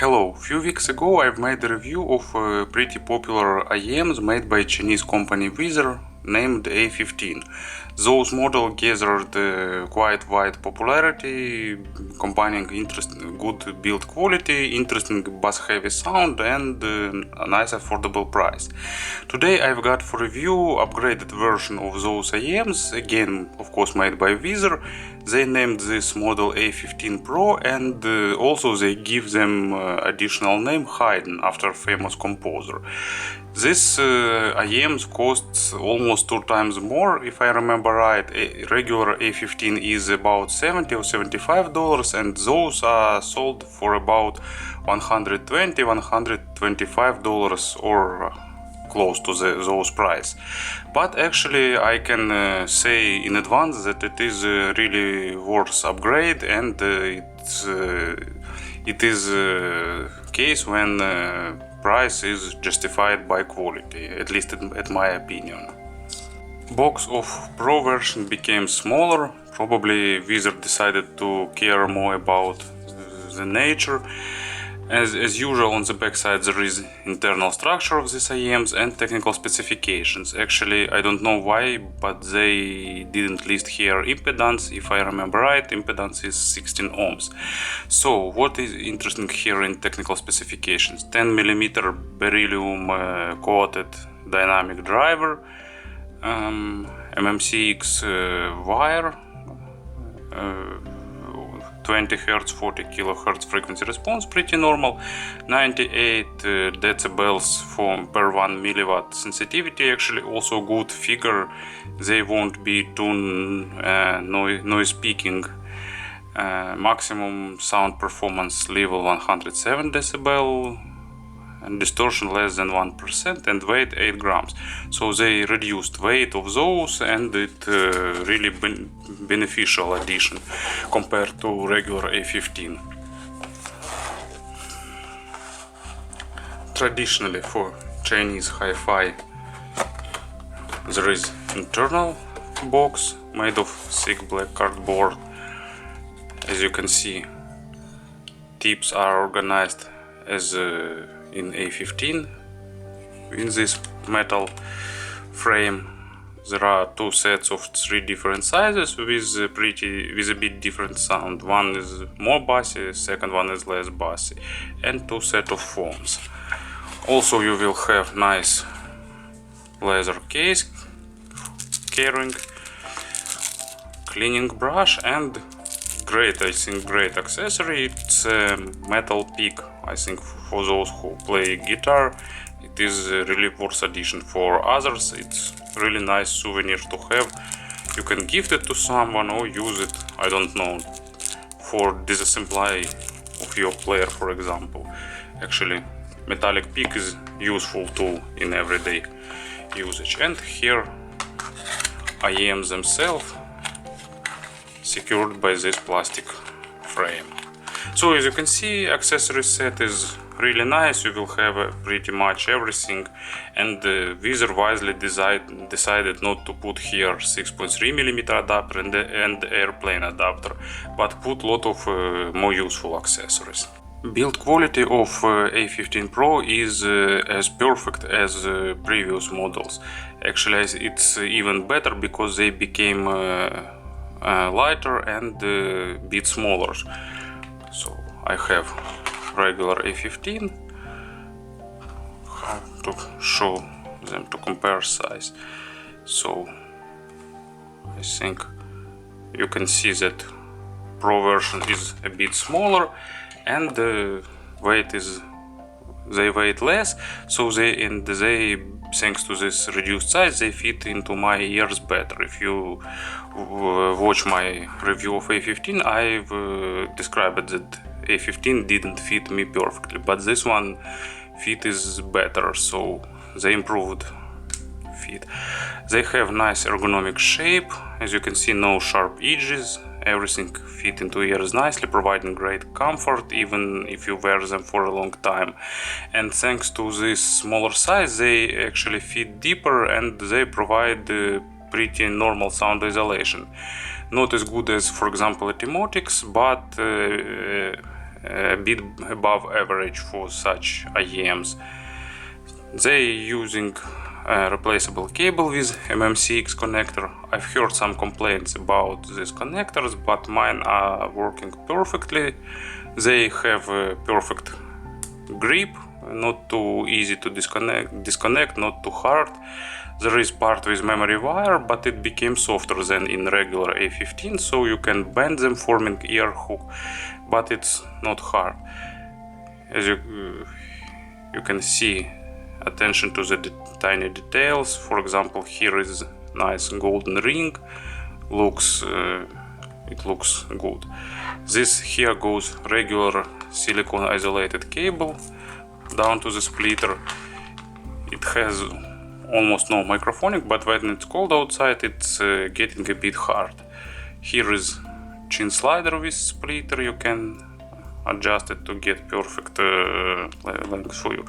Hello, few weeks ago I've made a review of a pretty popular IEMs made by Chinese company Whizzer named A15. Those models gathered quite wide popularity, combining good build quality, interesting bass-heavy sound and a nice affordable price. Today I've got for review upgraded version of those IEMs, again of course made by Whizzer. They named this model A15 Pro and also they give them additional name Haydn after famous composer. This IEMs costs almost 2 times more, if I remember right. A regular A15 is about $70 or $75 and those are sold for about $120-125 or close to those price. But actually I can say in advance that it is really worth upgrade, and it is a case when price is justified by quality, at least at my opinion. Box of Pro version became smaller. Probably Whizzer decided to care more about the nature. As usual, on the backside there is internal structure of these IEMs and technical specifications. Actually, I don't know why, but they didn't list here impedance. If I remember right, impedance is 16 ohms. So, what is interesting here in technical specifications? 10mm beryllium coated dynamic driver, MMCX wire, 20 Hz, 40 kHz frequency response, pretty normal, 98 decibels per 1 milliwatt sensitivity, actually also good figure. They won't be too noise peaking. Maximum sound performance level 107 decibel, and distortion less than 1%, and weight 8 grams. So they reduced weight of those, and it really beneficial addition compared to regular A15. Traditionally for Chinese hi-fi there is internal box made of thick black cardboard. As you can see, tips are organized as in A15 in this metal frame. There are 2 sets of 3 different sizes with a bit different sound. One is more bassy, second one is less bassy, and 2 sets of foams. Also you will have nice leather case carrying cleaning brush and great accessory. It's a metal pick. I think for those who play guitar it is a really worth addition. For others it's really nice souvenir to have. You can gift it to someone or use it, I don't know, for disassembly of your player, for example. Actually metallic pick is useful tool in everyday usage. And here IEMs themselves secured by this plastic frame. So as you can see, accessory set is really nice. You will have pretty much everything, and Whizzer wisely decided not to put here 6.3mm adapter and airplane adapter, but put a lot of more useful accessories. Build quality of A15 Pro is as perfect as previous models. Actually it's even better because they became lighter and a bit smaller. So I have regular A15. How to show them to compare size? So I think you can see that Pro version is a bit smaller and the weight is they weigh less, so they thanks to this reduced size they fit into my ears better. If you watch my review of A15, I've described that A15 didn't fit me perfectly, but this one fit is better, so they improved fit. They have nice ergonomic shape. As you can see, no sharp edges. Everything fit into ears nicely, providing great comfort even if you wear them for a long time. And thanks to this smaller size they actually fit deeper and they provide pretty normal sound isolation. Not as good as, for example, Automotics, but a bit above average for such IEMs. They using a replaceable cable with MM6 connector. I've heard some complaints about these connectors, but mine are working perfectly. They have a perfect grip, not too easy to disconnect, not too hard. There is part with memory wire, but it became softer than in regular A15, so you can bend them forming ear hook, but it's not hard. As you can see, attention to the tiny details. For example, here is nice golden ring, it looks good. This here goes regular silicone isolated cable down to the splitter. It has almost no microphonic, but when it's cold outside it's getting a bit hard. Here is chin slider with splitter, you can adjust it to get perfect length for you.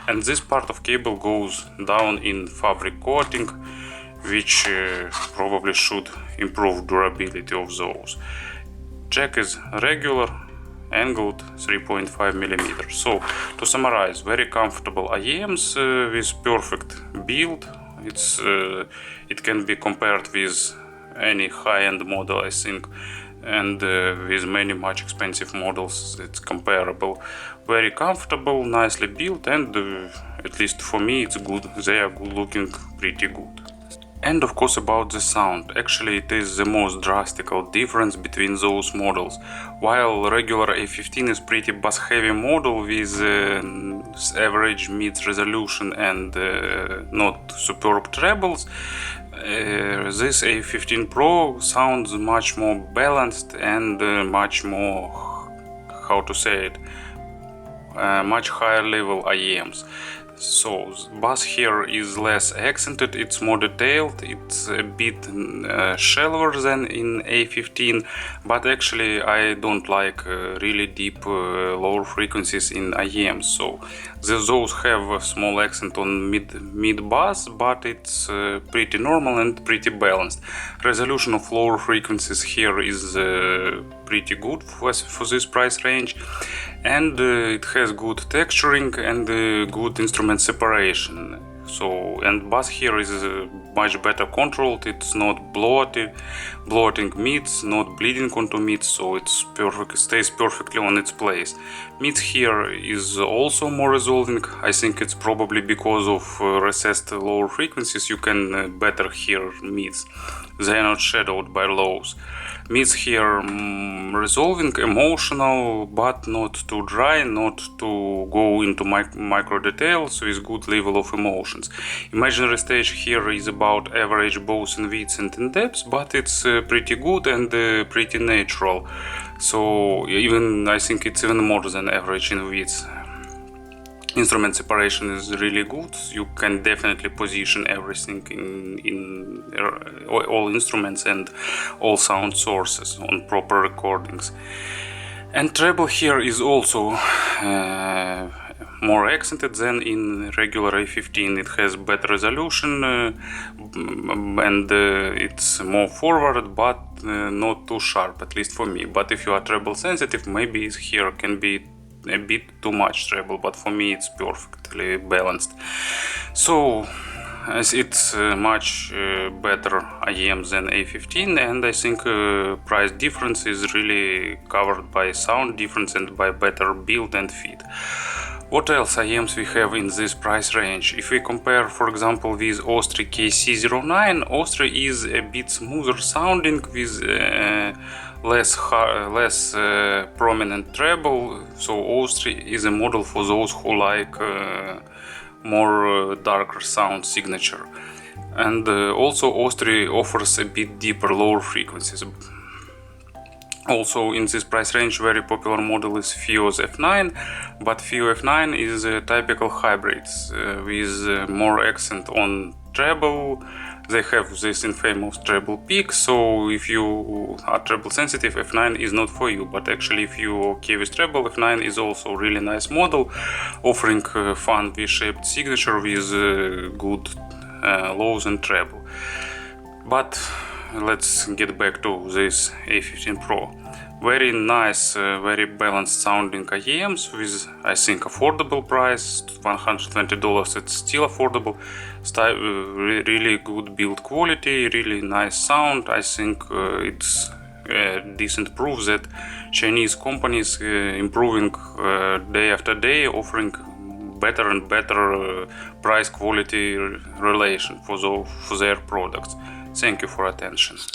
And this part of cable goes down in fabric coating, which probably should improve durability of those. Jack is regular, angled 3.5 millimeters. So to summarize, very comfortable IEMs with perfect build. It can be compared with any high-end model, I think, and with many much expensive models it's comparable. Very comfortable, nicely built, and at least for me it's good. They are good looking, pretty good. And of course about the sound. Actually it is the most drastic difference between those models. While regular A15 is pretty bass heavy model with average mid resolution and not superb trebles, this A15 Pro sounds much more balanced and much more, how to say it, much higher level IEMs. So bass here is less accented, it's more detailed, it's a bit shallower than in A15, but actually I don't like really deep lower frequencies in IEMs. So those have a small accent on mid bass, but it's pretty normal and pretty balanced. Resolution of lower frequencies here is pretty good for this price range, and it has good texturing and good instrument separation. So, and bass here is much better controlled. It's not bloating mids, not bleeding onto mids, so it's perfect, stays perfectly on its place. Mids here is also more resolving. I think it's probably because of recessed lower frequencies you can better hear mids. They are not shadowed by lows. Mids here resolving, emotional, but not too dry, not to go into micro details, with good level of emotions. Imaginary stage here is about average both in width and in depth, but it's pretty good and pretty natural. So even I think it's even more than average in width. Instrument separation is really good. You can definitely position everything in all instruments and all sound sources on proper recordings. And treble here is also more accented than in regular A15. It has better resolution and it's more forward, but not too sharp, at least for me. But if you are treble sensitive, maybe here can be a bit too much treble, but for me it's perfectly balanced. So as it's much better IEM than A15, and I think price difference is really covered by sound difference and by better build and fit. What else IEMs we have in this price range? If we compare, for example, with Ostri KC09, Ostri is a bit smoother sounding with less prominent treble. So Ostri is a model for those who like more darker sound signature. And also Ostri offers a bit deeper lower frequencies. Also in this price range very popular model is Fios F9, but Fio F9 is a typical hybrid with more accent on treble. They have this infamous treble peak, so if you are treble sensitive, F9 is not for you, but actually if you're okay with treble, F9 is also a really nice model, offering fun V-shaped signature with good lows and treble. But let's get back to this A15 Pro. Very nice, very balanced sounding IEMs with, I think, affordable price, $120. It's still affordable. Really good build quality, really nice sound. I think it's decent proof that Chinese companies improving day after day, offering better and better price quality relation for their products. Thank you for attention.